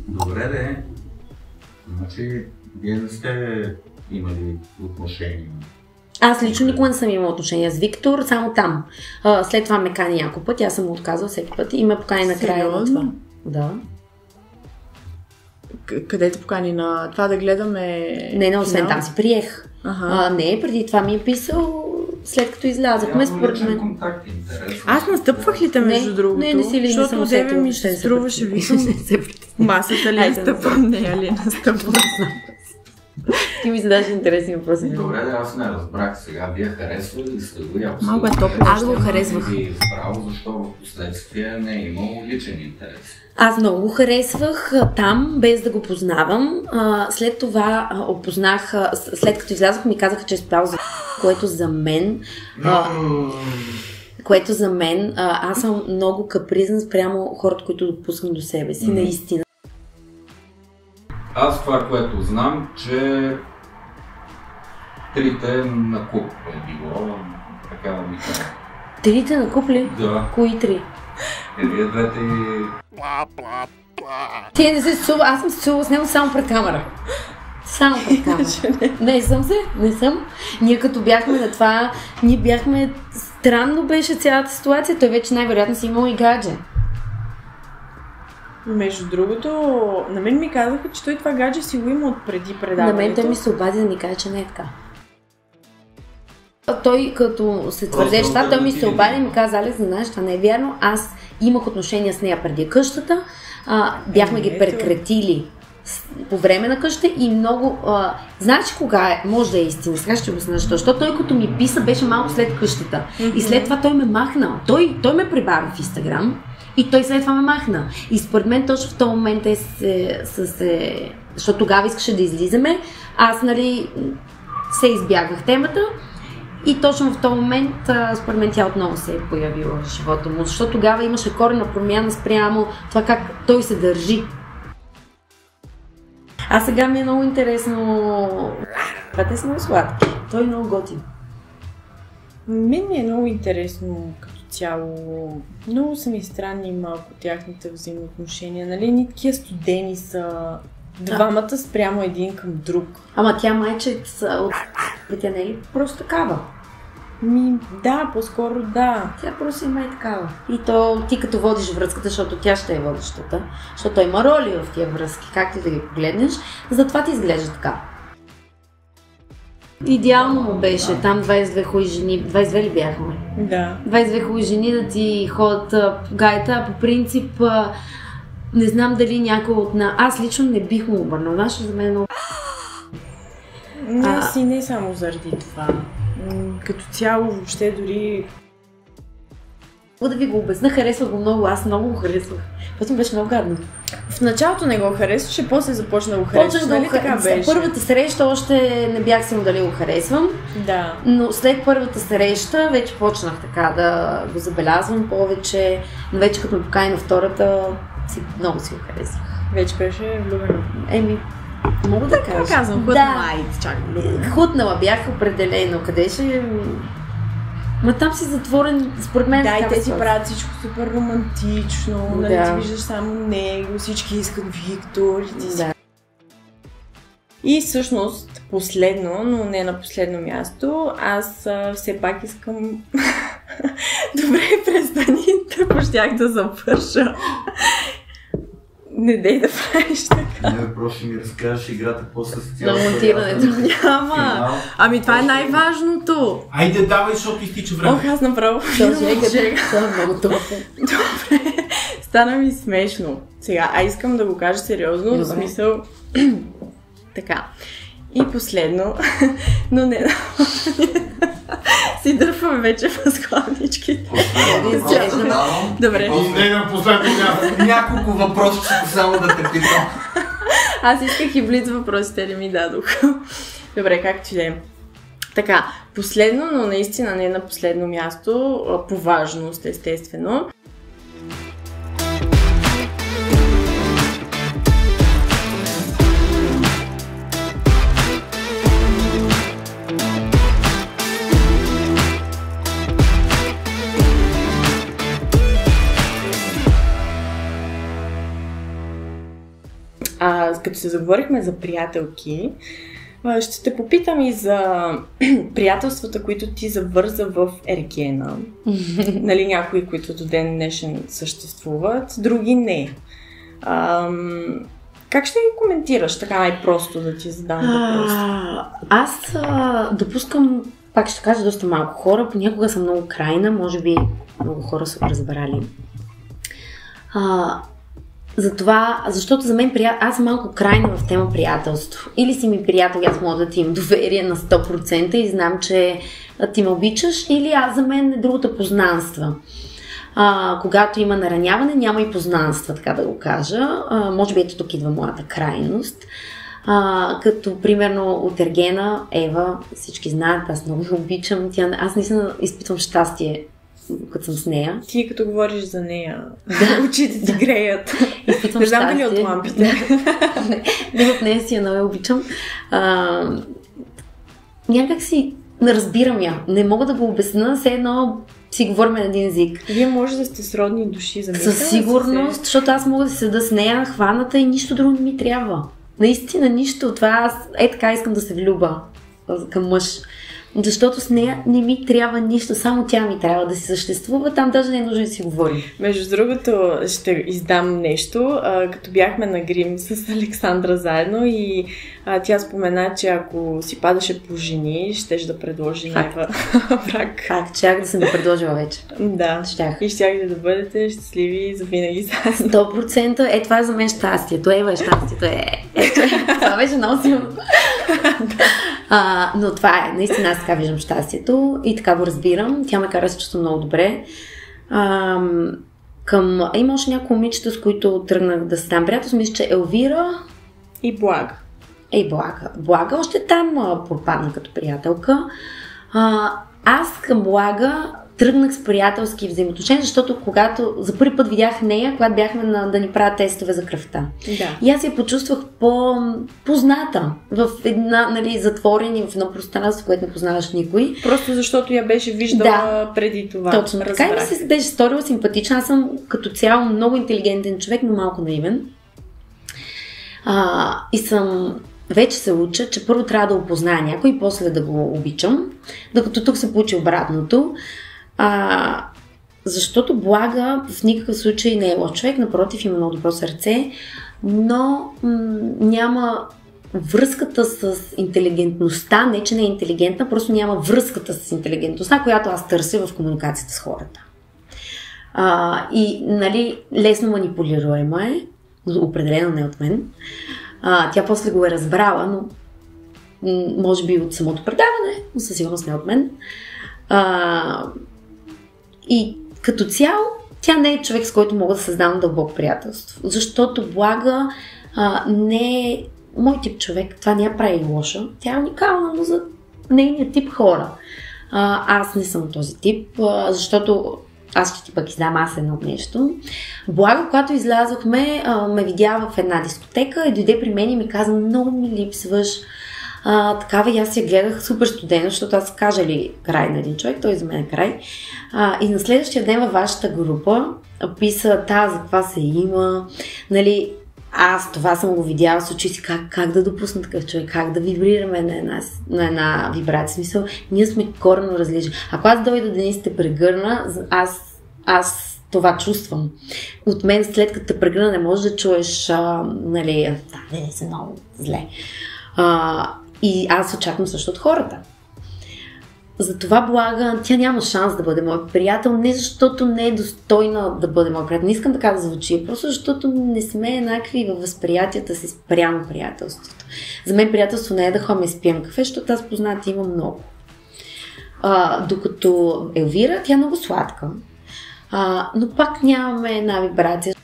Добре де. Значи, вие не сте имали отношения? Аз лично никога не съм имала отношения с Виктор, само там. След това ме кани няколко пъти, аз съм му отказала всеки път и ме покани накрая на това. Да. Къде те покани? На това да гледаме... Не, освен там си приех. Не, преди това ми е писал, след като излязахме, според мен. Аз настъпвах ли те между другото? Не си ли, защото деве ми ще струваше, викам, масата ли настъпвам, нея ли настъпвам. Ти ми задаш интересни въпроси. Добре, аз не разбрах сега. Вие харесвали ли сте го? Малко е топло. Аз го харесвах. И справо, защо в последствие не е имало личен интерес? Аз много го харесвах там, без да го познавам. След това опознах, след като излязох, ми казаха, че е спрял за което за мен, аз съм много капризна спрямо хората, които допускам до себе си, наистина. Аз това, което знам, че трите на куп е било, така да ми кажа. Трите на куп ли? Да. Кои три? Вие двете и... Те не се сува, аз съм се сува с него само пред камера. Само пред камера. Не съм. Ние като бяхме на това, странно беше цялата ситуация, той вече най-вероятно си имал и гадже. Между другото, на мен ми казаха, че той това гадже си го има от преди предаването. На мен той ми се обади да ми каже, че не е така. Той като се твърдеше това, той ми се обади и ми каза, Алекс, знаеш, това не е вярно. Аз имах отношения с нея преди къщата, бяхме ги прекратили по време на къщата и много... знаеш кога може да е истина? Сега ще го знаеш, защото той като ми писа беше малко след къщата. И след това той ме махна. Той ме прибави в Инстаграм. И той след това ме махна. И според мен точно в този момент защото тогава искаше да излизаме, аз се избягвах темата и точно в този момент според мен тя отново се е появила в живота му, защото тогава имаше коренна промяна спрямо това как той се държи. А сега ми е много интересно. Те са много сладки. Той е много готин. Мен ми е много интересно като цяло. Много са ми странни малко тяхните взаимоотношения. Нали, ни такива студени са двамата спрямо един към друг. Ама тя майче тя не е ли просто такава? Да, по-скоро да. Тя просто има и такава. И то ти като водиш връзката, защото тя ще е водещата, защото той има роли в тия връзки, как ти да ги погледнеш, затова ти изглежда така. Идеално му беше, там 22 хуи жени, 22 ли бяхме? Да. 22 хуи жени да ти ходят по гайта, по принцип, не знам дали някой от нас, аз лично не бих му обърнал, знаеш, за мен е много... Не само заради това. Като цяло, въобще дори... Да ви го обясна, харесвах го много, аз много го харесвах. Просто ми беше много гадно. В началото не го харесваше, после започна да го харесваш, нали така беше? Първата среща още не бях сигурна дали го харесвам, да. Но след първата среща вече почнах така да го забелязвам повече, но вече като ме покани на втората, много си го харесвах. Вече беше влюбена. Мога да кажа. Казвам, хутнала бях определено. Къде ще... Ма там си затворен, според мен. Да, и те си правят всичко супер романтично, нали ти виждаш само него, всички искат Виктор и ти си... И всъщност, последно, но не на последно място, аз все пак искам... Добре, престани, щях да запърша. Не дей да правиш така. Не, просто ми разкажеш играта после с цялото. На монтирането. Няма. Ами това е най-важното. Айде, давай, защото изтича време. Аз направо. Това е много тъпо. Добре. Стана ми смешно. Сега, искам да го кажа сериозно, в смисъл... Така. И последно, но не... си дърпваме вече възглавничките. Добре. Не на последно няколко въпроса, само да те питам. Аз исках и блиц въпросите, ли ми дадох. Добре, както и да е. Така, последно, но наистина не на последно място, по важност, естествено. Като се заговорихме за приятелки, ще те попитам и за приятелствата, които ти завърза в Ергена. Нали, някои, които до ден днешен съществуват, други не. Как ще ги коментираш, така най-просто да ти задам въпрос? Аз допускам, пак ще кажа, доста малко хора. Понякога съм много крайна, може би много хора са го разбрали. Затова, защото за мен аз съм малко крайна в тема приятелство. Или си ми приятел, аз мога да ти имам доверие на 100% и знам, че ти ме обичаш, или аз за мен е другата познанства. Когато има нараняване, няма и познанства, така да го кажа. Може би ето тук идва моята крайност. Като примерно от Ергена, Ева, всички знаят, аз много я обичам. Аз наистина изпитвам щастие, като съм с нея. Ти като говориш за нея, очите ти греят. Изпитвам не знам щастие. дали от лампите. Не, в нея си я много обичам. Някак си разбирам я. Не мога да го обясна, все едно си говорим на един език. Вие може да сте сродни души, за мен. Със сигурност, защото аз мога да седа с нея, хваната и нищо друго не ми трябва. Наистина нищо. Това аз така искам да се влюба към мъж. Защото с нея не ми трябва нищо, само тя ми трябва да си съществува, там даже не е нужно да си говорим. Между другото, ще издам нещо, като бяхме на грим с Александра заедно и тя спомена, че ако си падаше по жени, щеш да предложи някаква брак. Факт, щях да съм да предложила вече. Да, щях. И щях да бъдете щастливи за винаги заедно. 100%. Това е за мен щастието. Ева е щастието. Това беше много силно. Но това е. Наистина аз така виждам щастието и така го разбирам. Тя ме кара да се чувствам много добре. Има още няколко момичета, с които тръгнах да ставам приятел. Мисля, че Елвира и Блага. Блага още там пропадна като приятелка. Аз към Блага тръгнах с приятелски взаимоотношения, защото когато за първи път видях нея, когато бяхме да ни правят тестове за кръвта. Да. И аз я почувствах по-позната в една, нали, затворени в едно пространство, което не познаваш никой. Просто защото я беше виждала преди това. Точно така и ми се беше сторила симпатична. Аз съм като цяло много интелигентен човек, но малко наивен. И вече се уча, че първо трябва да опозная някой и после да го обичам, докато тук се получи обратното. Защото Блага в никакъв случай не е лош човек, напротив, има много добро сърце, но няма връзката с интелигентността, не че не е интелигентна, просто няма връзката с интелигентността, която аз търся в комуникацията с хората. И, нали, лесно манипулируема е, определено не от мен. Тя после го е разбрала, но може би от самото предаване, но със сигурност не от мен. И като цяло, тя не е човек, с който мога да създам дълбоко приятелство. Защото Блага не е мой тип човек. Това не я прави лоша. Тя е уникална, но за нейния тип хора. Аз не съм този тип, защото аз ще ти пък издам едно нещо. Блага, когато излязохме, ме видя в една дискотека и дойде при мен и ми каза: много ми липсваш. Такава и аз я гледах супер студено, защото аз кажа ли край на един човек, той за мен е край. И на следващия ден във вашата група писа за каква се има, нали, аз това съм го видяла с очи си, как да допусна такъв човек, как да вибрираме на една вибрация. Смисъл, ние сме коренно различни. Ако аз дойда да не сте прегърна, аз това чувствам. От мен след като те прегърна не можеш да чуеш, нали, не са много зле. И аз очаквам също от хората. Затова Блага, тя няма шанс да бъде мой приятел, не защото не е достойна да бъде мой приятел. Не искам така да звучи, просто защото не сме еднакви във възприятията си спрямо приятелството. За мен приятелство не е да ходим и спием кафе, защото аз познати имам много. Докато Елвира, тя е много сладка. Но пак нямаме една вибрация.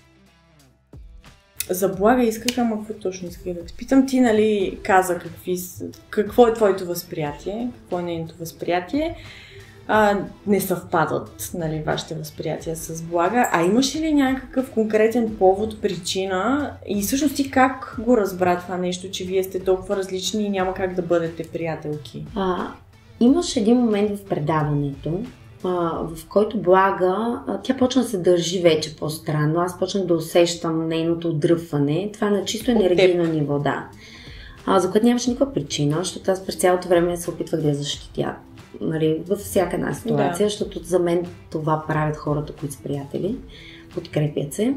За Блага исках, ама какво точно исках да те питам? Ти, нали, каза какво е твоето възприятие, какво е нейното възприятие. Не съвпадат, нали, вашите възприятия с Блага. Имаш ли някакъв конкретен повод, причина и всъщност ти как го разбра това нещо, че вие сте толкова различни и няма как да бъдете приятелки? Имаш един момент в предаването, в който Блага, тя почна да се държи вече по-странно. Аз почнах да усещам нейното отдръпване. Това е на чисто енергийно ниво, да. За което нямаше никаква причина, защото аз през цялото време се опитвах да я защитя. Нали, във всяка една ситуация, защото за мен това правят хората, които са приятели, подкрепят се.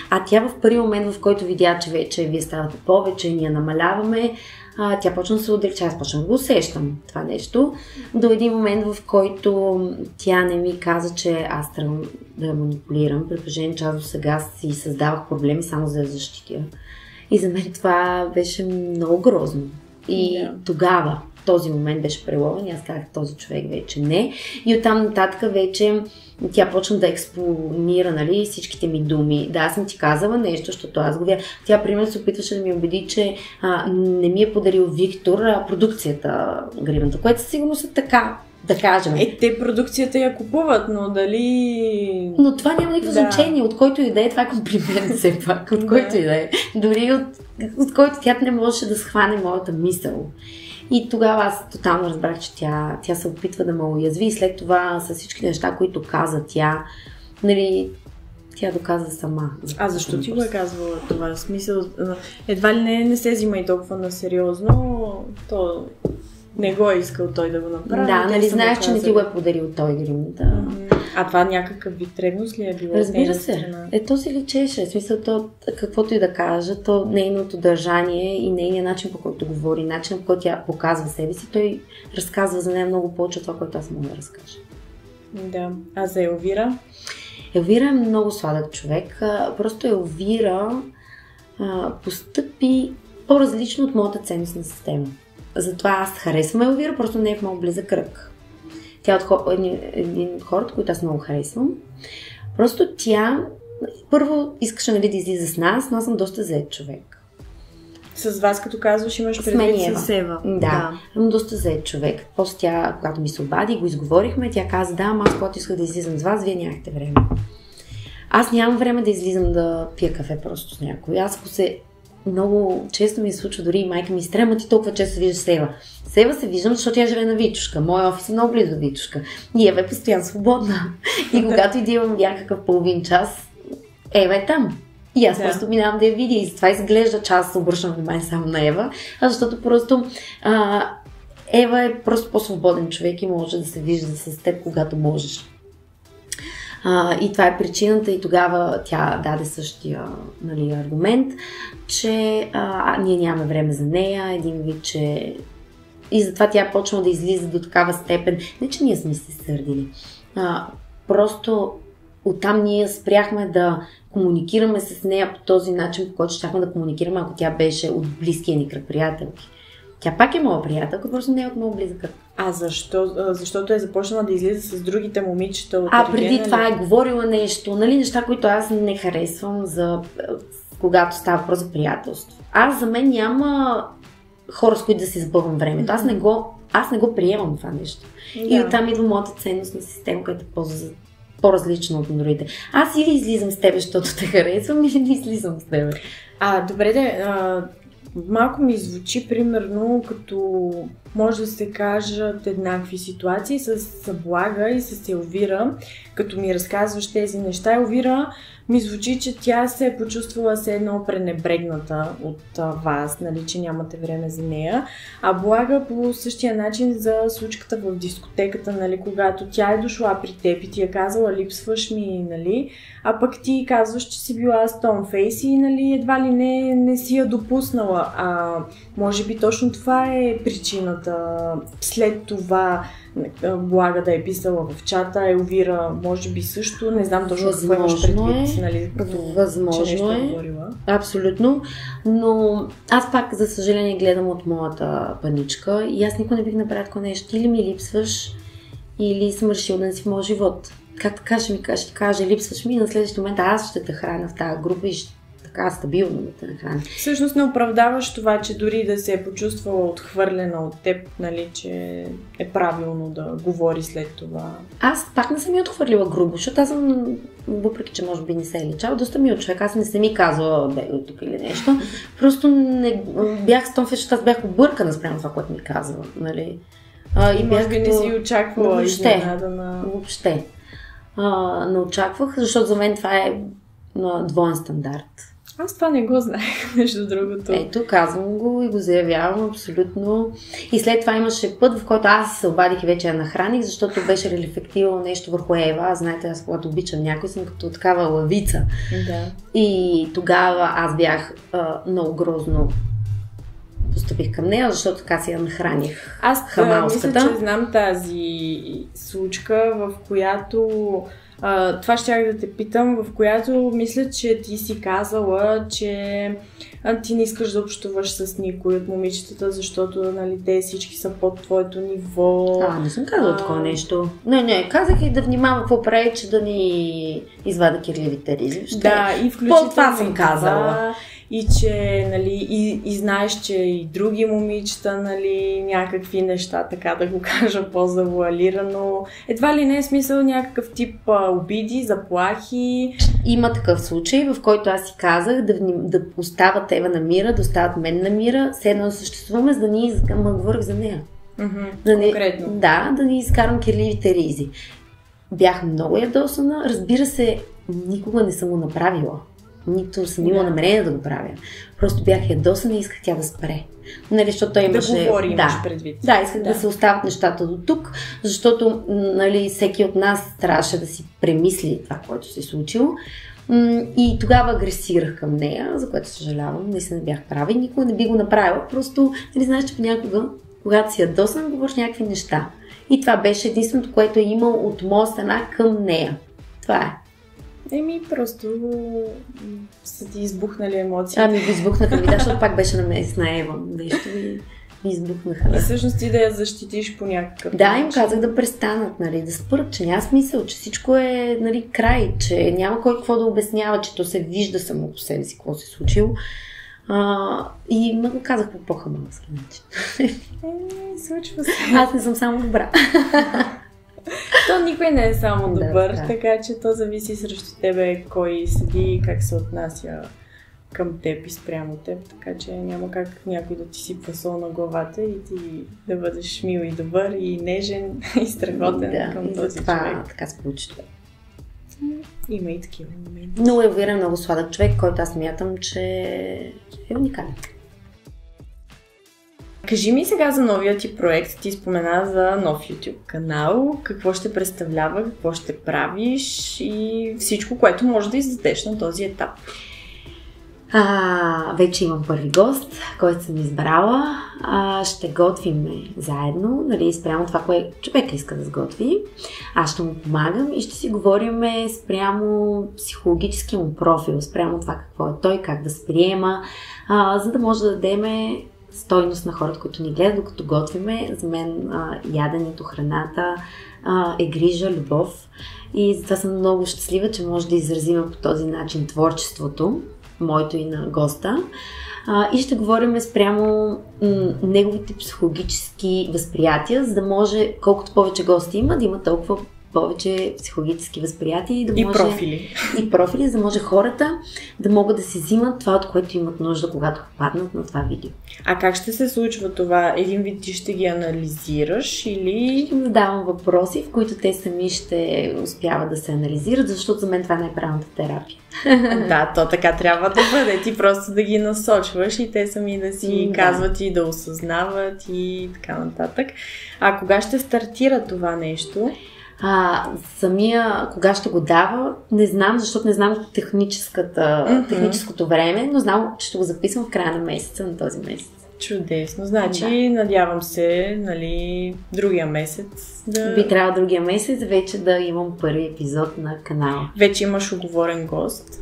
А тя в първи момент, в който видя, че вече вие ставате повече, ние намаляваме, тя почна да се отрича, аз почна да го усещам това нещо, до един момент, в който тя не ми каза, че аз тръгвам да я манипулирам, при положение, че аз до сега си създавах проблеми само за да я защитя. И за мен това беше много грозно. И тогава, този момент беше преловен и аз казах, този човек вече не. И оттам нататък вече тя почна да експонира, нали, всичките ми думи. Да, аз съм ти казала нещо, защото аз го видя. Тя, примерно, се опитваше да ми убеди, че не ми е подарил Виктор продукцията гривната, което сигурно са така, да кажем. Те продукцията я купуват, но дали... Но това няма никакво значение. От който и да е, това е комплимент все пак. От който и да е. Дори от който тя не можеше да схване моята мисъл. И тогава аз тотално разбрах, че тя се опитва да ме уязви и след това с всички неща, които каза тя, нали, тя доказа сама. Защо ти го е казвала това? Смисъл, едва ли не се взима и толкова на сериозно, то не го е искал той да го направи. Да, нали знаеш, че не ти го е подарил той гримата. А това някакъв вид ревност ли е било? Разбира се. То си личеше. В смисъл, то, каквото и да кажа, то нейното държание и нейният начин, по който говори, начин, по който тя показва себе си, той разказва за нея много повече от това, което аз мога да разкажа. Да. А за Елвира? Елвира е много сладък човек. Просто Елвира постъпи по-различно от моята ценностна система. Затова аз харесвам Елвира, просто не е в много близък кръг. Тя е един от хората, които аз много харесвам. Просто тя първо искаше, нали, да излиза с нас, но аз съм доста зает човек. С вас, като казваш, имаш предвид с Ева. Да, но доста зает човек. После тя, когато ми се обади, го изговорихме, тя каза, да, аз когато исках да излизам с вас, вие нямахте време. Аз нямам време да излизам да пия кафе просто с някой. Аз много често ми се случва, дори и майка ми изтрема, ти толкова често се виждаш с Ева. С Ева се виждам, защото тя живее на Витушка. Моя офис е много близо до Витушка. И Ева е постоянно свободна. И когато идвам някакъв половин час, Ева е там. И аз просто минавам да я видя. И затова изглежда, че аз обръщам внимание само на Ева. Защото просто Ева е просто по-свободен човек и може да се вижда с теб, когато можеш. И това е причината и тогава тя даде същия, нали, аргумент, че ние нямаме време за нея, един вид, че... И затова тя почна да излиза до такава степен. Не, че ние сме се сърдили. Просто оттам ние спряхме да комуникираме с нея по този начин, по който щяхме да комуникираме, ако тя беше от близкия ни кръг приятелки. Тя пак е моя приятелка, просто не е от много близък кръг. Защо? Защото е започнала да излиза с другите момичета от преди това е говорила нещо, нали, неща, които аз не харесвам, когато става въпрос за приятелство. За мен няма хора, с които да си сбъвам времето. Аз не го приемам това нещо. Да. И оттам идва моята ценностна система, която е по-различна от другите. Аз или излизам с тебе, защото те харесвам, или не излизам с тебе. Добре, малко ми звучи примерно като може да се кажат еднакви ситуации с Блага и с Елвира. Като ми разказваш тези неща, Елвира ми звучи, че тя се е почувствала се едно пренебрегната от вас, нали, че нямате време за нея. А Блага по същия начин за случката в дискотеката, нали, когато тя е дошла при теб и ти е казала, липсваш ми, нали, а пък ти казваш, че си била стоунфейс и, нали, едва ли не си я допуснала. Може би точно това е причината. След това Блага да е писала в чата, Елвира може би също, не знам точно какво имаш предвид, нали, възможно е, абсолютно, но аз пак, за съжаление, гледам от моята паничка и аз никога не бих направила такова нещо. Или ми липсваш, или съм решил да не си в моят живот. Как така ще ми каже, липсваш ми и на следващия момент аз ще те храня в тази група и така стабилно да те нахраня. Всъщност не оправдаваш това, че дори да се е почувствала отхвърлена от теб, нали, че е правилно да говори след това. Аз пак не съм я отхвърлила грубо, защото аз съм, въпреки че може би не се е личала, доста мил човек, аз не съм ми казвала бегай тук или нещо. Просто не бях с този, защото аз бях объркана спрямо това, което ми казва, нали. И може би не си очаквала изненада на... Въобще. Не очаквах, защото за мен това е двоен стандарт. Аз това не го знаех, между другото. Ето, казвам го и го заявявам абсолютно. И след това имаше път, в който аз се обадих и вече я нахраних, защото беше рефлектирало нещо върху Ева. Знаете, аз когато обичам някой, съм като такава лавица. Да. И тогава аз бях много грозно постъпих към нея, защото така си я нахраних. Аз мисля, че знам тази случка, в която това щях да те питам, в която мисля, че ти си казала, че ти не искаш да общуваш с никой от момичетата, защото нали, те всички са под твоето ниво. Не съм казала такова нещо. Не, казах и да внимавам какво прави, че да ни извада кирливите ризи. Да, и включително това съм казала. И че, нали, и знаеш, че и други момичета, нали, някакви неща, така да го кажа, по-завуалирано. Едва ли не е смисъл някакъв тип обиди, заплахи. Има такъв случай, в който аз си казах да остават Ева на мира, да остават мен на мира, все едно да съществуваме, за да ни говорих за нея. Конкретно. Да ни изкарам кирливите ризи. Бях много ядосана, разбира се, никога не съм го направила. Нито съм имала намерение да го правя. Просто бях ядосана и исках тя да спре. Нали, защото той имаше... Да говори, имаш предвид. Да, исках да се остават нещата до тук, защото нали, всеки от нас трябваше да си премисли това, което се е случило. И тогава агресирах към нея, за което съжалявам. Наистина бях права и никога не би го направила. Просто, нали, знаеш, че понякога, когато си ядосана, говориш някакви неща. И това беше единственото, което е имал от моя страна към нея. Това е. Просто са ти избухнали емоции. Ми избухнаха ми, защото пак беше на Ева. Нещо ми избухнаха. И всъщност ти да я защитиш по някакъв начин. Им казах да престанат, нали, да спрат, че няма смисъл, че всичко е нали, край, че няма кой какво да обяснява, че то се вижда само по себе си, какво се е случило. И ме го казах по по-хубав начин. Случва се. Аз не съм само добра. То никой не е само добър, така че то зависи срещу тебе кой седи и как се отнася към теб и спрямо теб, така че няма как някой да ти сипва сол на главата и ти да бъдеш мил и добър и нежен и страхотен към този човек. Така се получи това. Има и такива моменти. Много е уверен, много сладък човек, който аз смятам, че е уникален. Кажи ми сега за новия ти проект. Ти спомена за нов YouTube канал. Какво ще представлява, какво ще правиш и всичко, което може да издадеш на този етап. Вече имам първи гост, който съм избрала. Ще готвим заедно, нали, спрямо това, което човек иска да сготви. Аз ще му помагам и ще си говорим спрямо психологическия му профил, спрямо това какво е той, как да се приема, за да може да дадем стойност на хората, които ни гледат, докато готвиме. За мен яденето, храната е грижа, любов и затова съм много щастлива, че може да изразим по този начин творчеството, моето и на госта. И ще говорим спрямо неговите психологически възприятия, за да може, колкото повече гости има, да има толкова повече психологически възприятия и да може... И профили, за да може хората да могат да си взимат това, от което имат нужда, когато попаднат на това видео. А как ще се случва това? Един вид ти ще ги анализираш или... Ще задавам въпроси, в които те сами ще успяват да се анализират, защото за мен това не е правилната терапия. Да, то така трябва да бъде. Ти просто да ги насочваш и те сами да си казват и да осъзнават и така нататък. А кога ще стартира това нещо? Самия, кога ще го дава, не знам, защото не знам техническото време, но знам, че ще го записвам в края на месеца, на този месец. Чудесно. Значи, надявам се, нали, другия месец да... Би трябвало другия месец вече да имам първи епизод на канала. Вече имаш уговорен гост.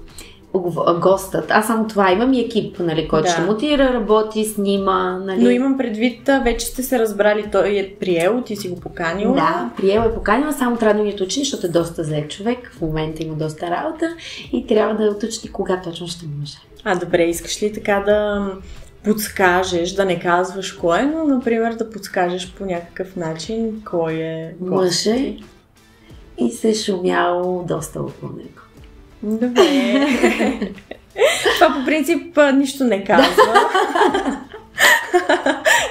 Гостът. Аз само това имам и екип, нали, който ще монтира, работи, снима. Нали. Но имам предвид, вече сте се разбрали, той е приел, ти си го поканила. Да, приел е поканила, само трябва да ми уточни, защото е доста зает човек, в момента има доста работа и трябва да уточни кога точно ще може. Добре, искаш ли така да подскажеш, да не казваш кой, но, например, да подскажеш по някакъв начин кой е гост? Мъже и се е шумяло доста около него. Добре. Това по принцип нищо не казва.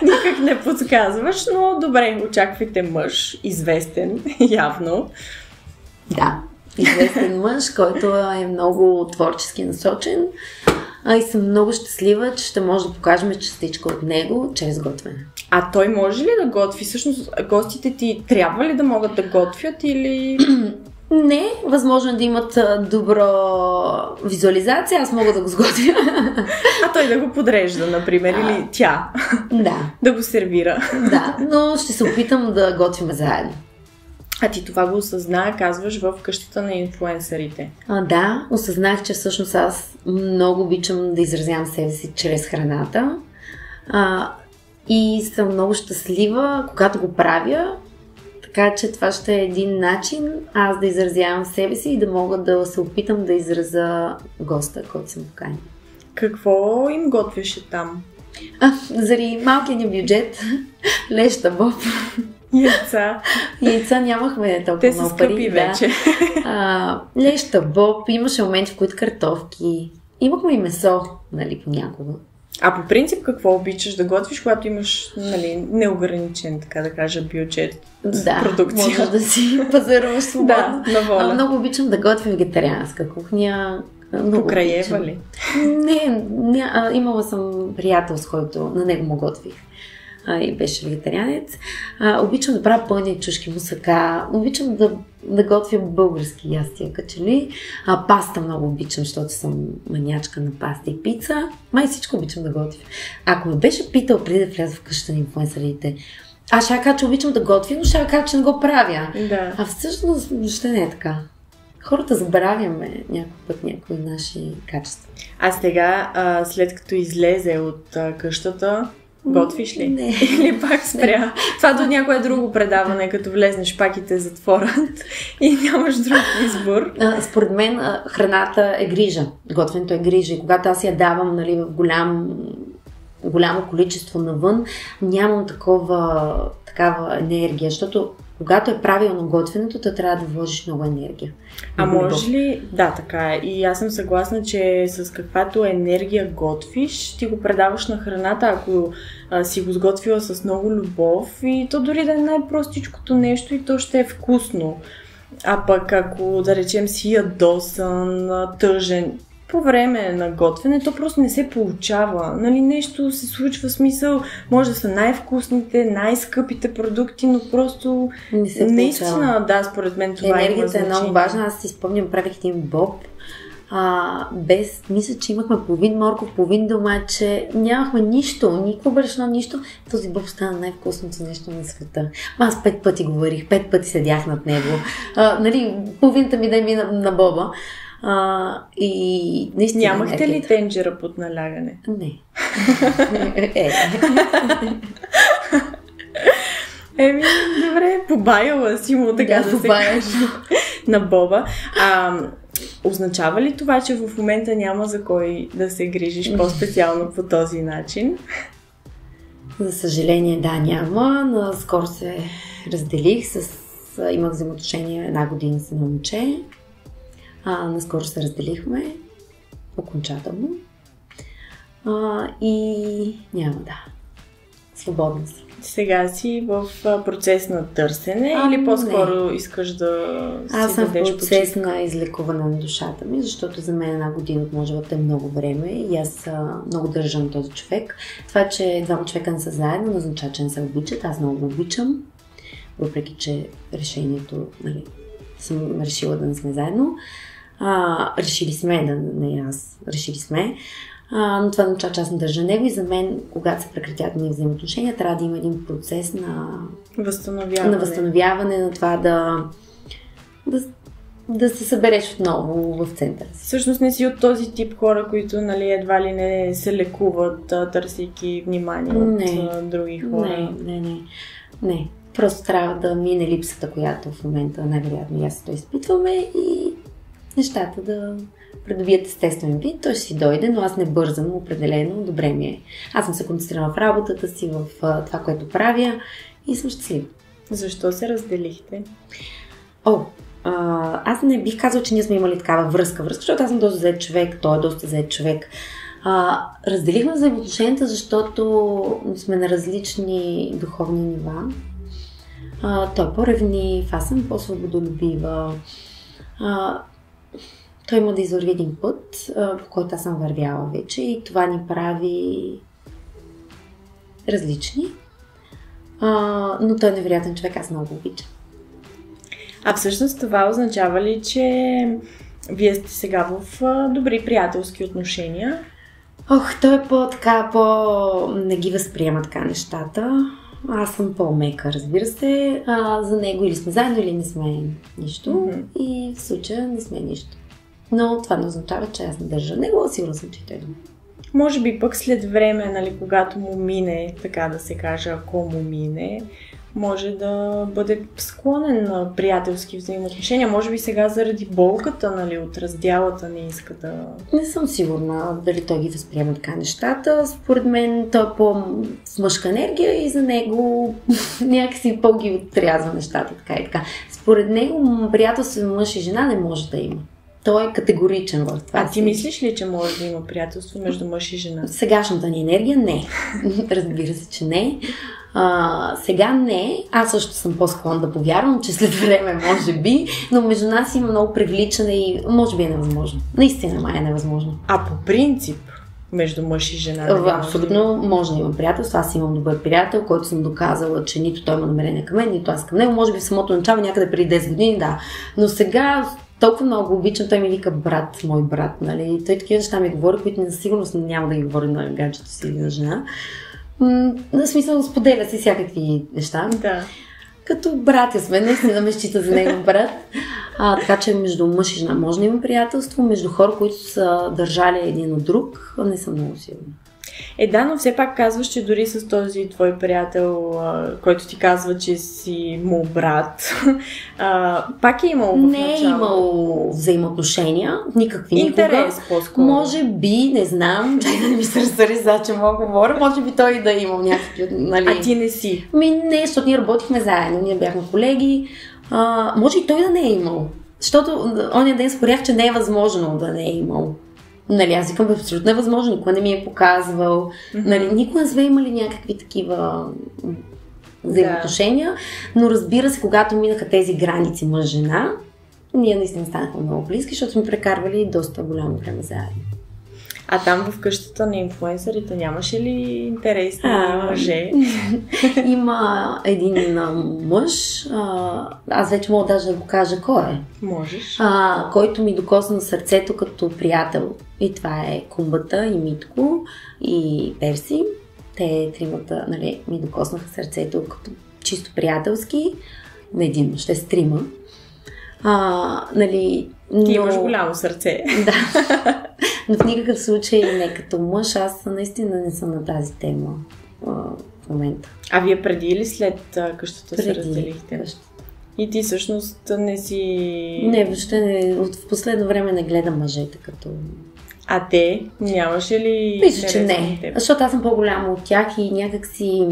Никой Никак не подсказваш, но добре, очаквайте мъж, известен, явно. Да, известен мъж, който е много творчески насочен и съм много щастлива, че ще може да покажем частичка от него чрез готвене. А той може ли да готви? Всъщност, гостите ти трябва ли да могат да готвят или... Не, възможно да имат добра визуализация, аз мога да го сготвя. А той да го подрежда, например, или тя. Да. Да го сервира. Да, но ще се опитам да готвим заедно. А ти това го осъзна, казваш, в къщата на инфлуенсърите. Да, осъзнах, че всъщност аз много обичам да изразявам себе си чрез храната. И съм много щастлива, когато го правя. Така че това ще е един начин аз да изразявам себе си и да мога да се опитам да изразя госта, който съм поканила. Какво им готвеше там? Заради малкия ни бюджет, леща боб. Яйца. Яйца нямахме толкова много пари. Те са скъпи вече. Леща боб, имаше моменти, в които картофки. Имахме и месо, нали, понякога. А по принцип какво обичаш да готвиш, когато имаш, нали, неограничен, така да кажа, бюджет с продукция? Да, можеш да си пазаруваш свободно. Да, на воля. Много обичам да готвя вегетарианска кухня. Покрай Ева ли? Не, имала съм приятел, с който на него му готвих. И беше вегетарианец. Обичам да правя пълни чушки, мусака. Обичам да готвя български ястия, като ли. Паста много обичам, защото съм манячка на паста и пица. Май всичко обичам да готвя. Ако ме беше питал преди да вляза в къщата на инфлуенсърите, аз ще кажа, че обичам да готвя, но ще кажа, че не го правя. Да. А всъщност въобще не е така. Хората забравяме някой път някои наши качества. А сега, след като излезе от къщата, готвиш ли? Не. Или пак спря? Не. Това до някое друго предаване, като влезнеш пак и те затворят и нямаш друг избор. Според мен храната е грижа. Готвенето е грижа. И когато аз я давам, нали, в голямо количество навън, нямам такава енергия, защото когато е правилно готвенето, то трябва да вложиш много енергия. А може ли... Да, така е. И аз съм съгласна, че с каквато енергия готвиш, ти го предаваш на храната, ако си го сготвила с много любов, и то дори да е най-простичкото нещо и то ще е вкусно. А пък ако, да речем, си ядосан, тъжен, по време на готвене, то просто не се получава. Нали, нещо се случва, смисъл, може да са най-вкусните, най-скъпите продукти, но просто не се наистина, да, според мен това енергията е много важна. Аз си спомням, правих един боб, мисля, че имахме половин морков, половин домаче, нямахме нищо, никакво брашно, нищо. Този боб стана най-вкусното нещо на света. Аз 5 пъти говорих, 5 пъти седях над него. Нали, половината ми да мина на боба. И наистина. Нямахте ли тенджера под налягане? Не. Добре, побаяла си му, така да се каже, на боба. Означава ли това, че в момента няма за кой да се грижиш по-специално по този начин? За съжаление, да, няма. Наскоро се разделих имах взаимоотношение 1 година с едно момче. Наскоро се разделихме окончателно. И няма, да. Свободна съм. Сега си в процес на търсене или по-скоро искаш да си аз съм дадеш в процес на излекуване на душата ми, защото за мен 1 година от моя живот е много време и аз много държа на този човек. Това, че двама човека не са заедно, не означава, че не се обичат. Аз много го обичам, въпреки че решението, нали, съм решила да не сме заедно. Решили сме, решили сме. Но това означава, че аз не държа него и за мен, когато се прекратят ни взаимоотношения, трябва да има един процес на възстановяване, на това да се събереш отново в центъра си. Всъщност не си от този тип хора, които, нали, едва ли не се лекуват, търсейки внимание от други хора. Не. Просто трябва да мине липсата, която в момента най-вероятно аз то изпитваме и нещата да придобият естествен вид. Той ще си дойде, но аз не бързам, определено, добре ми е. Аз съм се концентрирала в работата си, в това, което правя и съм щастлива. Защо се разделихте? Аз не бих казала, че ние сме имали такава връзка, защото аз съм доста зает човек, той е доста зает човек. Разделихме взаимоотношенията, защото сме на различни духовни нива. Той е по-ревнив, аз съм по-свободолюбива. Той има да извърви един път, по който аз съм вървяла вече и това ни прави различни. Но той е невероятен човек, аз много обичам. А всъщност това означава ли, че вие сте сега в добри приятелски отношения? Той е не ги възприема така нещата. Аз съм по-мека, разбира се. За него или сме заедно, или не сме нищо. И в случая не сме нищо. Но това не означава, че аз не държа него, сигурно съм, че той е добре. Може би пък след време, нали, когато му мине, така да се каже, ако му мине, може да бъде склонен на приятелски взаимоотношения. Може би сега заради болката, нали, от раздялата не иска да... Не съм сигурна дали той ги възприема така нещата. Според мен той е с мъжка енергия и за него някакси по-ги отрязва нещата, така и така. Според него приятелство на мъж и жена не може да има. Той е категоричен в това. А ти мислиш ли, че може да има приятелство между мъж и жена? Сегашната ни енергия не. Разбира се, че не. Сега не. Аз също съм по-склонна да повярвам, че след време може би, но между нас има много привличане и може би е невъзможно. Наистина май е невъзможно. А по принцип между мъж и жена? Абсолютно може да има приятелство. Аз имам добър приятел, който съм доказала, че нито той има намерение към мен, нито аз към него. Може би в самото начало, някъде преди 10 години, да. Но сега толкова много обичам, той ми вика брат, мой брат, нали. Той такива неща ми говори, които със сигурност няма да ги говори на гаджето си или на жена. На смисъл, споделя си всякакви неща. Да. Като братя сме, наистина ме счита за него брат. Така че между мъж и жена може да има приятелство, между хора, които са държали един от друг, не съм много сигурна. Да, но все пак казваш, че дори с този твой приятел, който ти казва, че си му брат, пак е имало в начало. Не е имало взаимоотношения, никакви никога. Интерес по-скоро. Може би, не знам, чай да не ми се разсъри, за че мога говоря, може би той да е имал някакви, нали. А ти не си? Не, защото ние работихме заедно, ние бяхме колеги. Може и той да не е имал. Защото ония ден спорях, че не е възможно да не е имал. Нали, аз викам, абсолютно невъзможно, никой не ми е показвал. Нали, никога не сме имали някакви такива взаимоотношения, но разбира се, когато минаха тези граници мъж-жена, ние наистина станахме много близки, защото сме прекарвали доста голямо време заедно. А там в къщата на инфлуенсърите нямаше ли интересни мъже? Има един мъж, аз вече мога даже да го кажа кой е. Можеш. Който ми докосна сърцето като приятел. И това е Кумбата и Митко и Перси. Те тримата, нали, ми докоснаха сърцето като чисто приятелски. На един мъж, те с трима. Нали, Ти имаш голямо сърце. Да. Но в никакъв случай не като мъж. Аз наистина не съм на тази тема в момента. А вие преди или след къщата се разделихте? И ти всъщност не си... Не, въобще не. В последно време не гледам мъжете като... А те? Нямаше ли... Мисля, че не. Защото аз съм по-голяма от тях и някак си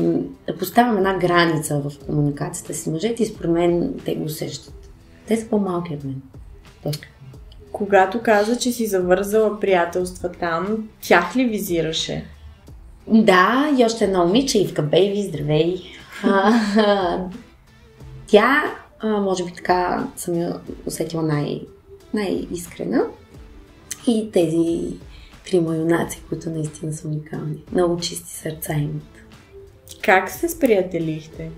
поставям една граница в комуникацията си с мъжете и според мен те го усещат. Те са по-малки от мен. Когато каза, че си завързала приятелства там, тях ли визираше? Да, и още едно момиче, Ивка Бейби, здравей. Тя, може би така съм я усетила най-искрена. И тези трима юнаци, които наистина са уникални. Много чисти сърца имат. Как се сприятелихте?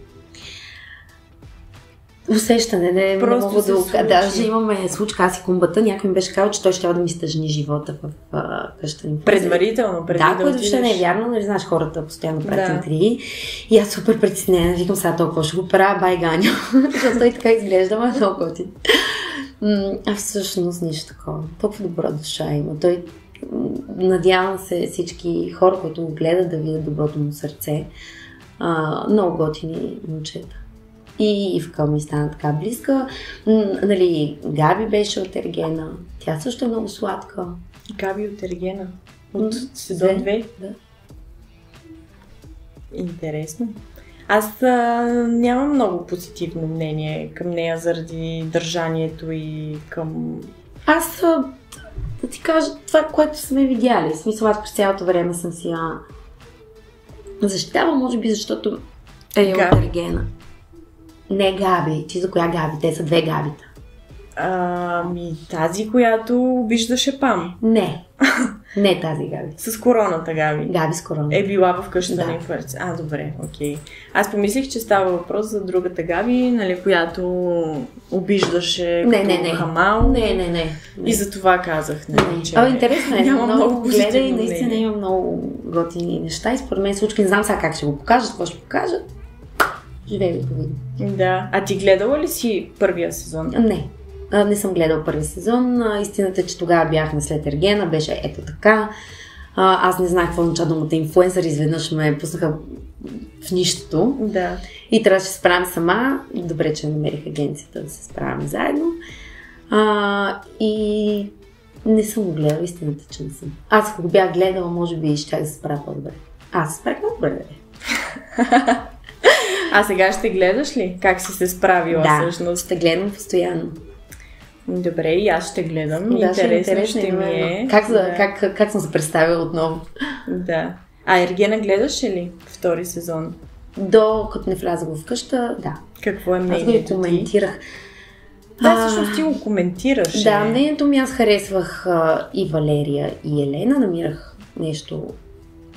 Усещане, не мога да го кажа. Даже имаме случка, аз и Кумбата, някой ми беше казал, че той ще да ми стъжни живота в къщата ни. Предварително, преди да, което въобще не е вярно, нали знаеш, хората постоянно правят интриги. И аз супер притеснена, викам сега толкова ще го правя, бай Ганьо, защото той така изглежда, ма много готин. А всъщност нищо такова. Толкова добра душа има. Той, надявам се всички хора, които го гледат, да видят доброто му сърце. Много готини момчета. И Ивка ми стана така близка. Нали, Габи беше от Ергена. Тя също е много сладка. Габи от Ергена? От сезон 2? Да. Интересно. Аз нямам много позитивно мнение към нея заради държанието и към... Аз да ти кажа това, което сме видяли. В смисъл, аз през цялото време съм си защитавала, може би, защото е от Ергена. Не Габи. Ти за коя Габи? Те са две Габита. Тази, която обиждаше Пам. Не. Не тази Габи. С короната Габи. Габи с корона. Е била в къщата на Да. инфлуенсър. Добре, окей. Аз помислих, че става въпрос за другата Габи, нали, която обиждаше като хамал. Не. И за това казах, нали, че... Интересно е. Няма много гледа и позитивно наистина мнение. има много готини неща и според мен случки, не знам сега как ще го покажат, какво ще покажат. Живее да го видим. Да. А ти гледала ли си първия сезон? Не съм гледал първи сезон. Истината е, че тогава бяхме след Ергена, беше ето така. Аз не знаех какво означава думата инфлуенсър, изведнъж ме пуснаха в нищото. Да. И трябваше да се справям сама. Добре, че намерих агенцията да се справим заедно. И не съм го гледала, истината, че не съм. Аз ако го бях гледала, може би щях да се справя по-добре. Аз се справих много добре. А сега ще гледаш ли? Как си се справила всъщност? Ще гледам постоянно. Добре, и аз ще гледам. Интересно ще ми е. Как съм се представила отново? Да. А Ергена гледаше ли втори сезон? Докато не влязах в къща, да. Какво е мнението ти? Аз го коментирах. Да, всъщност ти го коментираш. Да, мнението ми, аз харесвах и Валерия, и Елена. Намирах нещо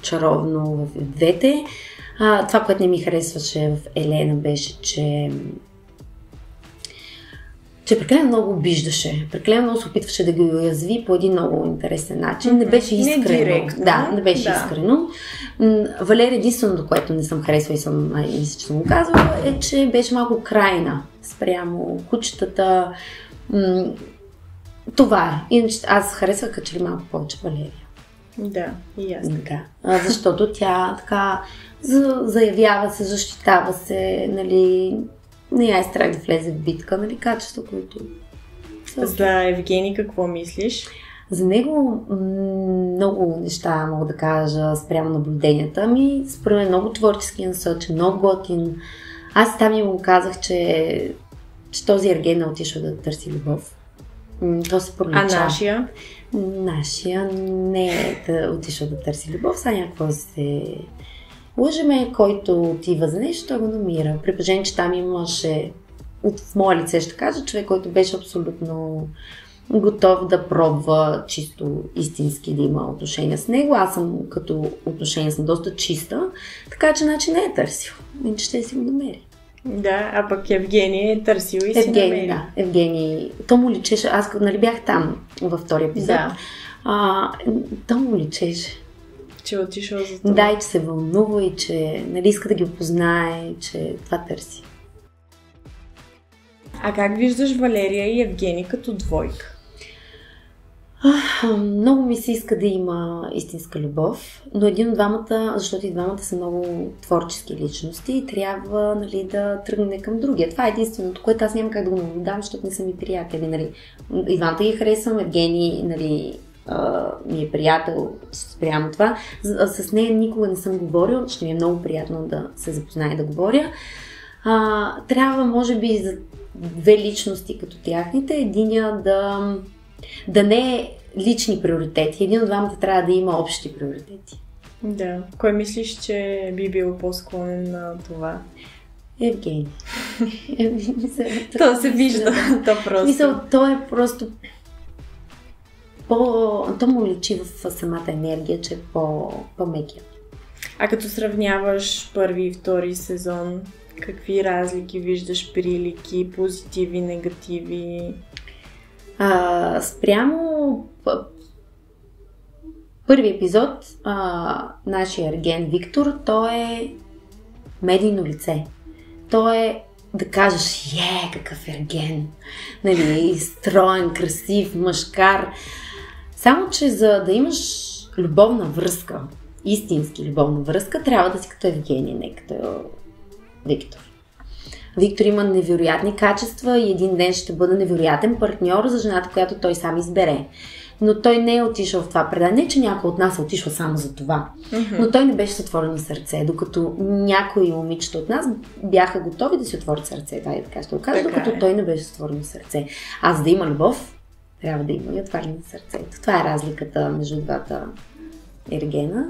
чаровно в двете. Това, което не ми харесваше в Елена, беше, че прекалено много обиждаше. Прекалено много се опитваше да ги уязви по един много интересен начин. Не беше искрено. Не директно. Не беше искрено. Валерия, единственото, което не съм харесвала и съм го казвала, е, че беше малко крайна спрямо кучетата. Това е. Иначе аз харесвах като ли малко повече Валерия. Да, и аз така. Защото тя така заявява се, защитава се, нали, не я е страх да влезе в битка, нали, качество, които... За Евгений какво мислиш? За него много неща мога да кажа спрямо наблюденията ми. Според мен много творчески насочен, много готин. Аз там му казах, че този Ерген е отишъл да търси любов. То се пролича. А нашия? Нашия не е отишъл да търси любов, сега някакво се лъжеме, който отива за нещо, той го намира. При положение, че там имаше, в мое лице ще кажа, човек, който беше абсолютно готов да пробва чисто истински да има отношения с него. Аз съм като отношение съм доста чиста, така че начин не е търсил. Иначе ще си го намери. Да, а пък Евгений е търсил и си намери. Да, Евгений. То му личеше, аз нали бях там във втория епизод. Да. То му личеше. Че отишъл за това. Да, и че се вълнува и че нали иска да ги опознае, че това търси. А как виждаш Валерия и Евгений като двойка? Много ми се иска да има истинска любов, но един от двамата, защото и двамата са много творчески личности и трябва нали, да тръгне към другия. Това е единственото, което аз няма как да го наблюдам, защото не са ми приятели. Нали. И двамата ги харесвам, Евгений нали, ми е приятел спрямо това. С нея никога не съм говорил, ще ми е много приятно да се запознае да говоря. Трябва, може би, за две личности като тяхните, единия да не е лични приоритети. Един от двамата трябва да има общи приоритети. Да. Кой мислиш, че би бил по-склонен на това? Евгений. То се вижда. То е просто то му личи в самата енергия, че е по-мекия. А като сравняваш първи и втори сезон, какви разлики виждаш, прилики, позитиви, негативи? Спрямо първи епизод, нашия Ерген Виктор, той е медийно лице. Той е да кажеш, какъв Ерген, нали, строен, красив, мъжкар. Само, че за да имаш любовна връзка, истински любовна връзка, трябва да си като Евгений, не като Виктор. Виктор има невероятни качества и един ден ще бъде невероятен партньор за жената, която той сам избере. Но той не е отишъл в това предание, не че някой от нас е отишъл само за това. Но той не беше с отворено сърце, докато някои момичета от нас бяха готови да си отворят сърце, така ще го кажа, докато той не беше с отворено сърце. А за да има любов, трябва да има и отваряне на сърцето. Това е разликата между двата ергена.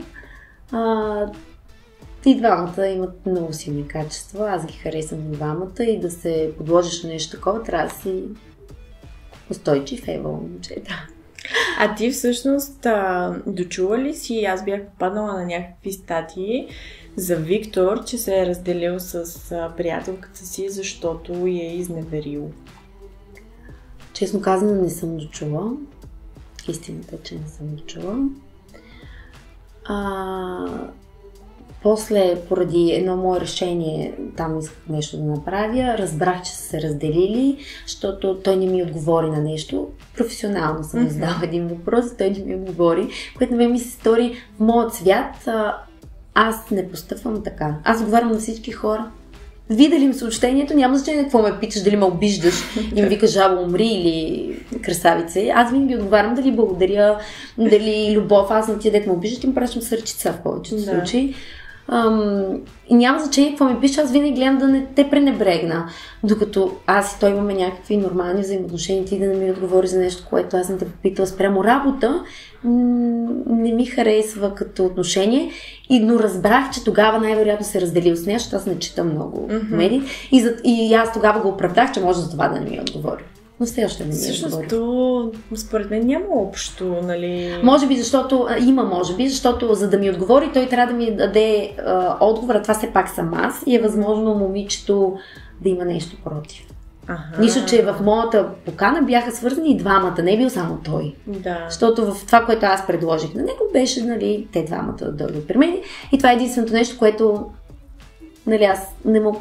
И двамата имат много силни качества. Аз ги харесвам и двамата и да се подложиш на нещо такова, трябва да си устойчив, момчета. А ти всъщност дочува ли си, аз бях попаднала на някакви статии за Виктор, че се е разделил с приятелката си, защото я е изневерил? Честно казано, не съм дочула. Истината е, че не съм дочула. После, поради едно мое решение, там исках нещо да направя, разбрах, че са се разделили, защото той не ми отговори на нещо. Професионално съм задала един въпрос, той не ми отговори, което на ми се стори в моят свят. Аз не постъпвам така. Аз отговарям на всички хора. Видели им съобщението, няма значение какво ме питаш, дали ме обиждаш и ми вика жаба умри или красавица. Аз винаги отговарям дали благодаря, дали любов. Аз на тия дет ме обиждат и им пращам сърчица в повечето случаи. И няма значение какво ми пише, аз винаги гледам да не те пренебрегна. Докато аз и той имаме някакви нормални взаимоотношения, ти да не ми отговори за нещо, което аз не те попитала спрямо работа, не ми харесва като отношение. Но разбрах, че тогава най-вероятно се разделил с нея, защото аз не читам много медии. И аз тогава го оправдах, че може за това да не ми отговори. Но все още не ми е отговори. Според мен няма общо, нали? Може би, защото за да ми отговори, той трябва да ми даде отговор, а това все пак съм аз и е възможно момичето да има нещо против. Нищо, че в моята покана бяха свързани и двамата, не е бил само той. Да. Защото в това, което аз предложих на него, беше, нали, те двамата да дойдат при мен. И това е единственото нещо, което, нали, аз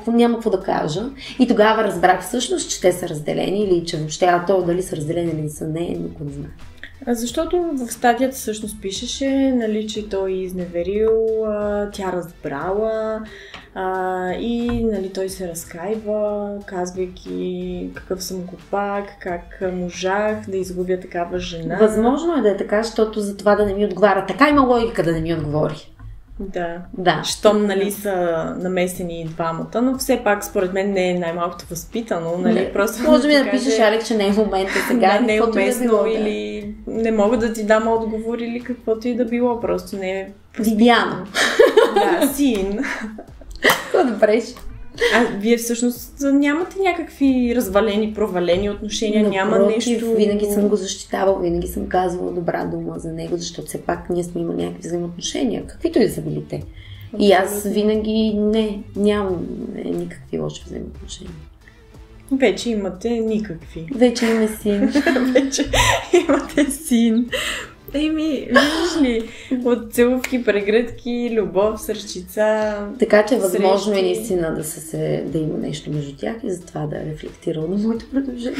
няма какво да кажа. И тогава разбрах всъщност, че те са разделени или че въобще то дали са разделени или са не, никой не знае. Защото в статията всъщност пишеше, нали, че той изневерил, тя разбрала и, нали, той се разкайва, казвайки какъв съм глупак, как можах да изгубя такава жена. Възможно е да е така, защото за това да не ми отговаря. Така има логика да не ми отговори. Да. Щом, нали, са намесени и двамата, но все пак според мен не е най-малкото възпитано, нали, просто може би да пишеш, Алек, че не е момента сега. Да, не е уместно или не мога да ти дам отговор или каквото и да било, просто не е... Вивиана. Да, син. Какво да правиш? Вие всъщност нямате някакви развалени, провалени отношения, няма нещо... Винаги съм го защитавал, винаги съм казвала добра дума за него, защото все пак ние сме имали някакви взаимоотношения, каквито и да са били те. И аз винаги нямам никакви лоши взаимоотношения. Вече имате никакви. Вече имаме син. Вече имате син. Виждаш ли, от целувки, прегръдки, любов, сърчица. Така че възможно е наистина да има нещо между тях и затова да е рефлектирал на моето предложение.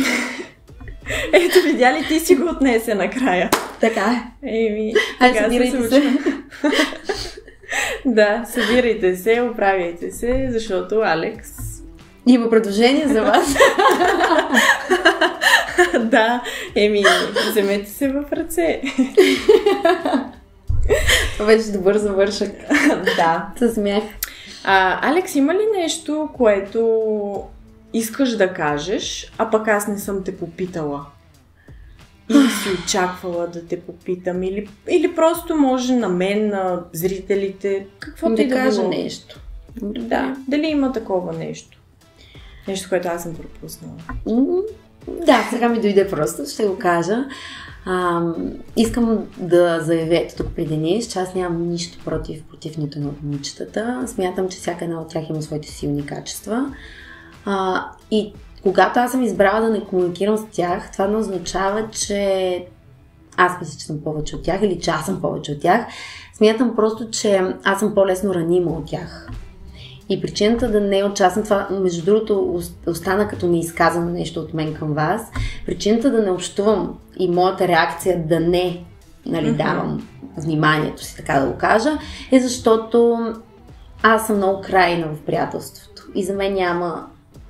Ето, видя ли, ти си го отнесе накрая. Така е. Събирайте се. Да, събирайте се, оправяйте се, защото Алекс има предложение за вас. Да, вземете се в ръце. Това беше добър завършък. Да. Със смях. Алекс, има ли нещо, което искаш да кажеш, а пък аз не съм те попитала? Или си очаквала да те попитам? Или просто може на мен, на зрителите, каквото да и да кажа било. нещо. Да. Дали има такова нещо? Нещо, което аз съм пропуснала. Да, сега ми дойде просто, ще го кажа. Искам да заявя тук преди днес, че аз нямам нищо против нито едно от момичетата. Смятам, че всяка една от тях има своите силни качества. И когато аз съм избрала да не комуникирам с тях, това не означава, че аз мисля, че съм повече от тях или че аз съм повече от тях. Смятам просто, че аз съм по-лесно ранима от тях. И причината да не участвам, това между другото остана като неизказано нещо от мен към вас, причината да не общувам и моята реакция да не давам вниманието си, така да го кажа, е защото аз съм много крайна в приятелството. И за мен няма...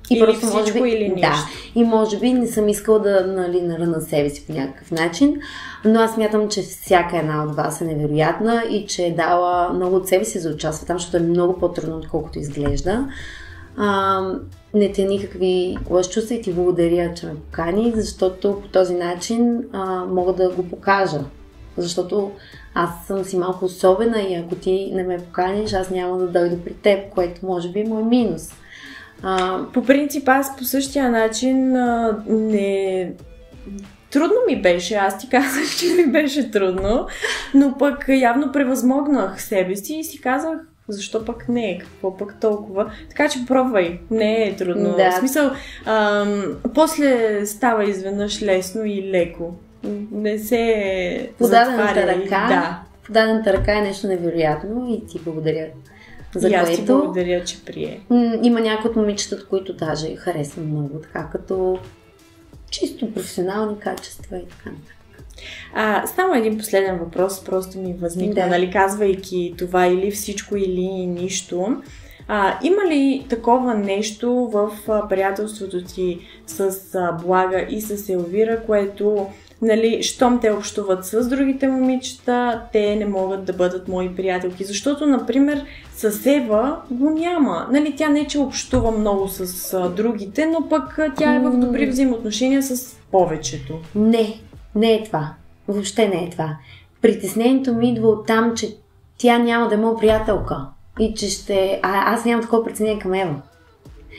И или просто, всичко, може би, или нищо. Да, и може би не съм искала да наръна себе си по някакъв начин, но аз смятам, че всяка една от вас е невероятна и че е дала много от себе си за участие там, защото е много по-трудно, отколкото изглежда. не те никакви лоши чувства и ти благодаря, че ме покани, защото по този начин мога да го покажа. Защото аз съм си малко особена и ако ти не ме поканиш, аз няма да дойда при теб, което може би е мой минус. По принцип, аз по същия начин трудно ми беше, аз ти казах, че ми беше трудно, но пък явно превъзмогнах себе си и си казах, защо пък не, какво пък толкова. Така че пробвай, не е трудно. Да. В смисъл, после става изведнъж лесно и леко. Не се Подадената ръка, Да. подадената ръка е нещо невероятно и ти благодаря за и аз което. ти благодаря, че прие. Има някои от момичетата, които даже харесвам много, така като чисто професионални качества и така нататък. Само един последен въпрос, просто ми възникна, нали, казвайки това или всичко, или нищо. Има ли такова нещо в приятелството ти с Блага и с Елвира, което, нали, щом те общуват с другите момичета, те не могат да бъдат мои приятелки? Защото, например, с Ева го няма. Нали, тя не че общува много с другите, но пък тя е в добри взаимоотношения с повечето. Не е това. Въобще не е това. Притеснението ми идва от там, че тя няма да е моя приятелка. И че аз нямам такова притеснение към Ева.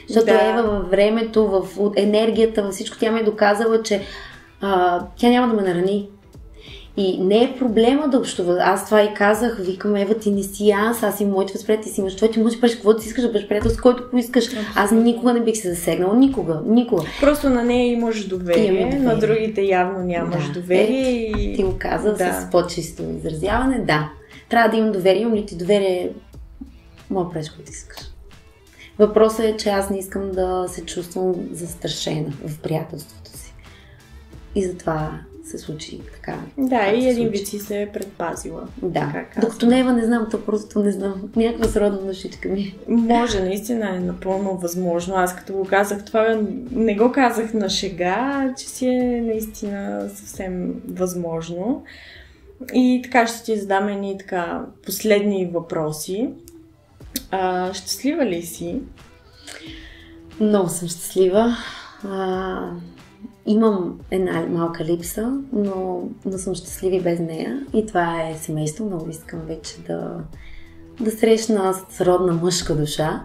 Защото Ева във времето, в енергията, във всичко, тя ми е доказала, че тя няма да ме нарани. И не е проблема да общува. Аз това и казах, викам, Ева, ти не си аз си моите възприятели, ти си имаш това, ти можеш да правиш каквото си искаш, да бъдеш приятел, с който поискаш. Аз никога не бих се засегнала, никога. Просто на нея имаш доверие, на другите явно нямаш доверие. Ти го каза с по-чисто изразяване, да. Трябва да имам доверие, имам ли ти доверие, мога да правиш каквото искаш. Въпросът е, че аз не искам да се чувствам застрашена в приятелството си. И затова се случи така. Да, и един вид си се е предпазила. Да. Докато Нева не знам, то просто не знам. Някаква сродна душичка ми. Може, наистина е напълно възможно. Аз като го казах това, не го казах на шега, че си е наистина съвсем възможно. И така ще ти задам едни така последни въпроси. Щастлива ли си? Много съм щастлива. Имам една малка липса, но съм щастлива и без нея. И това е семейство. Много искам вече да срещна сродна мъжка душа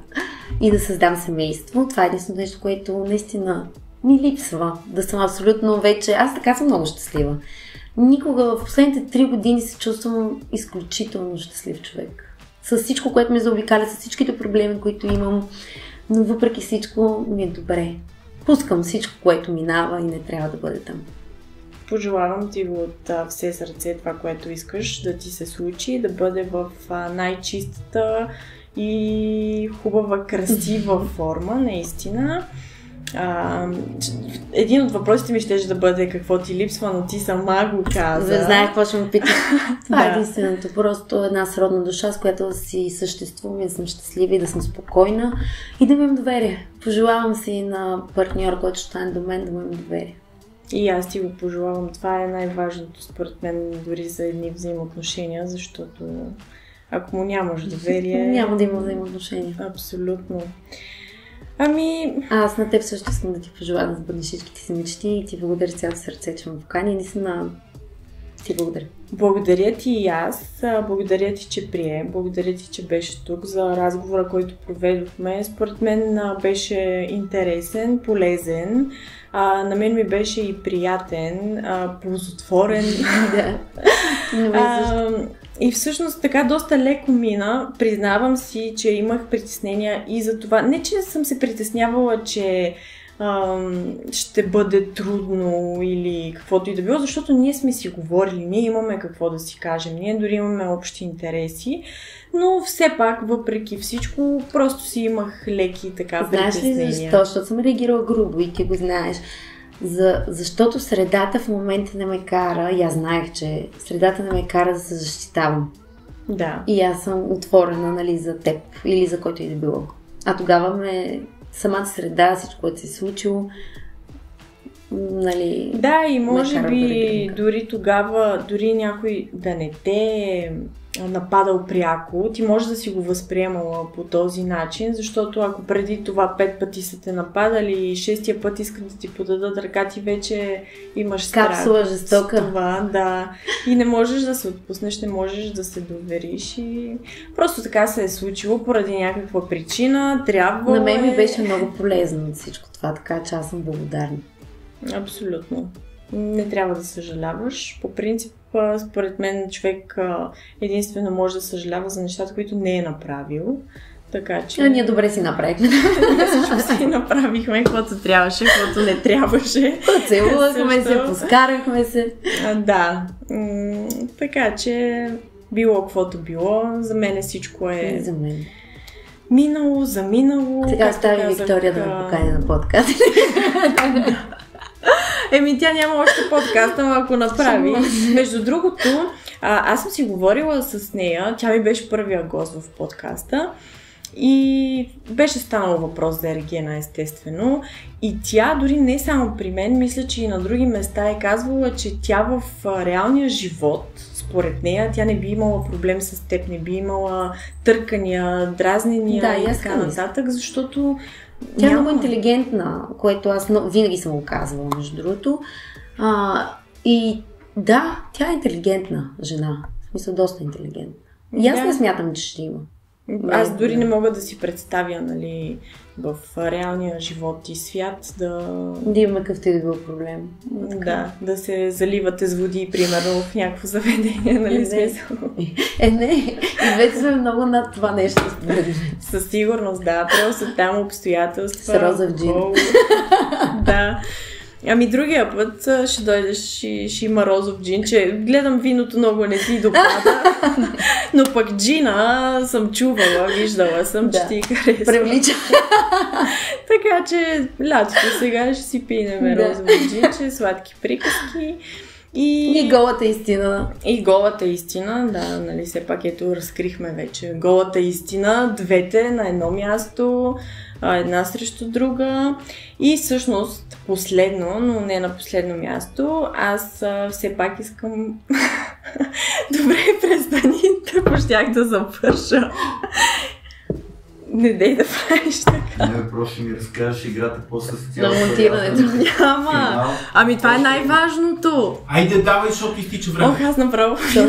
и да създам семейство. Това е единственото нещо, което наистина ми липсва. Да съм абсолютно вече... Аз така съм много щастлива. Никога в последните 3 години се чувствам изключително щастлив човек. С всичко, което ме заобикаля, с всичките проблеми, които имам, но въпреки всичко ми е добре. Пускам всичко, което минава и не трябва да бъде там. Пожелавам ти го от все сърце това, което искаш да ти се случи, да бъде в най-чистата и хубава, красива форма, наистина. Един от въпросите ми ще да бъде какво ти липсва, но ти сама го каза. Не знаех какво ще ме питаш. Това е единственото. Просто една сродна душа, с която да си съществувам и да съм щастлива и да съм спокойна и да имам доверие. Пожелавам си на партньор, който ще стане до мен, да му имам доверие. И аз ти го пожелавам. Това е най-важното според мен дори за едни взаимоотношения, защото ако му нямаш доверие... Няма да има взаимоотношения. Абсолютно. Аз на теб също искам да ти пожелая да сбъднеш всичките си мечти и ти благодаря цялото сърце, че ме покани. Наистина ти благодаря. Благодаря ти и аз. Благодаря ти, че прие. Благодаря ти, че беше тук за разговора, който проведохме. Според мен беше интересен, полезен. На мен ми беше и приятен, ползотворен. И всъщност така доста леко мина. Признавам си, че имах притеснения и за това. Не, че съм се притеснявала, че ще бъде трудно или каквото и да било, защото ние сме си говорили, ние имаме какво да си кажем, ние дори имаме общи интереси, но все пак, въпреки всичко, просто си имах леки така притеснения. Знаеш ли защо? Защото съм реагирала грубо и ти го знаеш. Защото средата в момента не ме кара, и аз знаех, че средата не ме кара да се защитавам. Да. И аз съм отворена, нали, за теб или за който и да било. А тогава самата среда, всичко, което се е случило, нали... Да, и може би дори дори тогава, дори някой да не те нападал пряко, ти може да си го възприемала по този начин, защото ако преди това 5 пъти са те нападали и 6-тия път искат да ти подадат ръка, ти вече имаш страх. Капсула жестока. Това, да. И не можеш да се отпуснеш, не можеш да се довериш и просто така се е случило поради някаква причина, трябва. На мен ми беше много полезно всичко това, така че аз съм благодарна. Абсолютно. Не трябва да съжаляваш. По принцип, според мен, човек единствено може да съжалява за нещата, които не е направил. Така че... Ние добре си направихме. Всичко си направихме, каквото трябваше, каквото не трябваше. Поцелувахме се, поскарахме се. Да. Така че било каквото било. За мен всичко е... За мен. Минало, заминало. Сега остави Виктория да ме покани на подкаст. Тя няма още подкаст, ама ако направи. Между другото, аз съм си говорила с нея, тя ми беше първия гост в подкаста и беше станал въпрос за Ергена, естествено. И тя дори не само при мен, мисля, че и на други места е казвала, че тя в реалния живот, според нея, тя не би имала проблем с теб, не би имала търкания, дразнения и така нататък, защото тя е много интелигентна, което аз винаги съм го казвала, между другото. И да, тя е интелигентна жена. В смисъл, доста интелигентна. И аз не смятам, че ще има. Аз дори не мога да си представя, нали, в реалния живот и свят да имаме какъвто и да бил проблем. Да се заливате с води, примерно, в някакво заведение, нали, смисъл. Не, и вече сме много над това нещо, според мен. Със сигурност, да. Просто там обстоятелства. С розов джин. Да. Другия път ще дойдеш, ще има розов джин, че гледам виното много не ти допада, но пък джина съм чувала, виждала съм, че ти харесва. Привлича. Така че лятото сега ще си пинем розово джинче, сладки приказки. И голата истина. И голата истина, да, нали, все пак ето разкрихме вече. Голата истина, двете на едно място, една срещу друга. И всъщност последно, но не на последно място, аз все пак искам... Добре, престани, щях да завърша. Не дей да правиш така. Не, просто ми разкажеш играта после с цялото. На монтирането. Няма. Това е най-важното. Айде, давай, защото изтича време. Аз направо. Това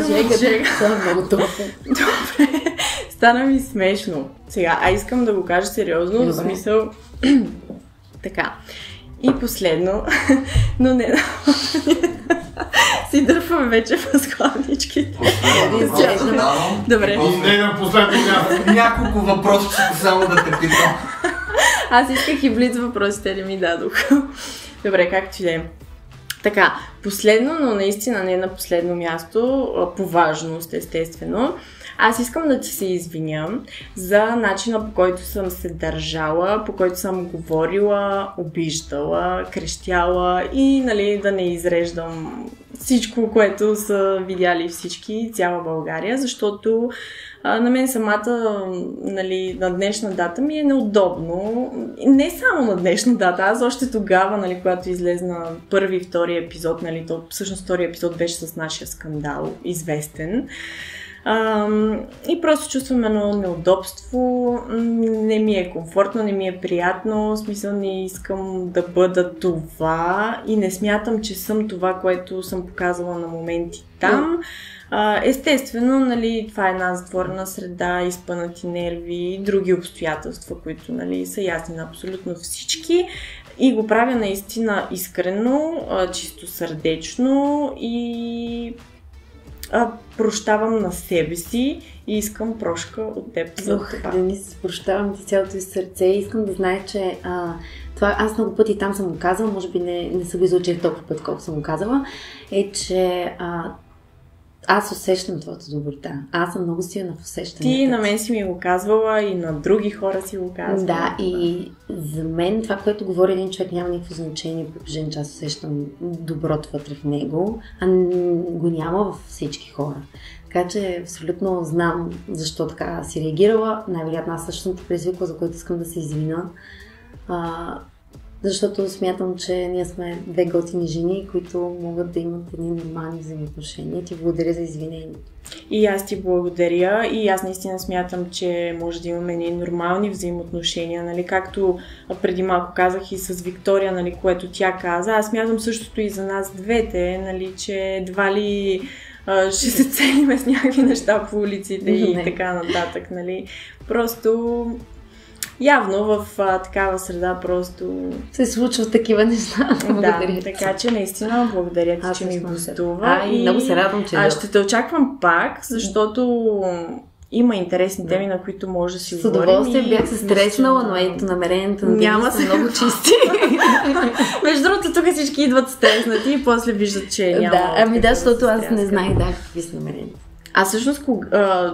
е много топо. Добре. Стана ми смешно. Сега, искам да го кажа сериозно, в смисъл... Така. И последно, но не... Си дърпваме вече възглавничките. Добре. Не на последно място. Няколко въпроса, само да те питам. Аз исках и блиц въпросите, не ми дадох. Добре, както и да е. Така, последно, но наистина не на последно място, по важност, естествено. Аз искам да ти се извиня за начина, по който съм се държала, по който съм говорила, обиждала, крещяла и, нали, да не изреждам всичко, което са видяли всички, цяла България, защото на мен самата, нали, на днешна дата ми е неудобно. Не само на днешна дата, аз още тогава, нали, когато излезна първи и втори епизод, нали, то всъщност втори епизод беше с нашия скандал, известен. И просто чувствам едно неудобство, не ми е комфортно, не ми е приятно, в смисъл не искам да бъда това и не смятам, че съм това, което съм показала на моменти там. Естествено, нали, това е една затворена среда, изпънати нерви и други обстоятелства, които, нали, са ясни на абсолютно всички. И го правя наистина искрено, чисто сърдечно и прощавам на себе си и искам прошка от теб за това. Денис, прощавам ти цялото си сърце и искам да знае, че това аз много пъти там съм го казала, може би не съм го излъчила толкова път, колко съм го казала, е, че аз усещам твоята доброта. Аз съм много силна в усещането. Ти на мен си ми го казвала и на други хора си го казвала. Да, и за мен това, което говори един човек, няма никакво значение, при положение, че аз усещам доброто вътре в него, а го няма във всички хора. Така че абсолютно знам защо така си реагирала. Най-вероятно аз също съм те предизвикала, за което искам да се извина. защото смятам, че ние сме две готини жени, които могат да имат едни нормални взаимоотношения. Ти благодаря за извинението. И аз ти благодаря и аз наистина смятам, че може да имаме едни нормални взаимоотношения, нали, както преди малко казах и с Виктория, нали, което тя каза. Аз смятам същото и за нас двете, нали, че едва ли ще се целиме с някакви неща по улиците и така нататък, нали. Просто явно в такава среда просто се случват такива неща. Да, така че наистина благодаря ти, че ми гостува. И много се радвам, че ще те очаквам пак, защото има интересни теми, на които може да си говорим. С удоволствие бях се стреснала, но ето намерението на няма са много чисти. Между другото, тук всички идват стреснати и после виждат, че няма. Да, защото аз не знаех какви са намерения. А всъщност,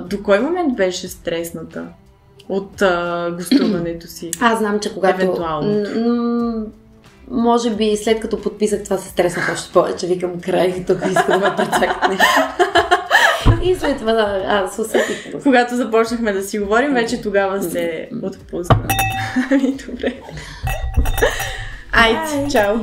до кой момент беше стресната от гостуването си? Аз знам, че когато... Евентуално. Може би след като подписах това се стреснах още повече. Викам край, тук иска да ме прецакне. И след това аз усетих. Когато започнахме да си говорим, вече тогава се отпусна. Добре. Айде, чао!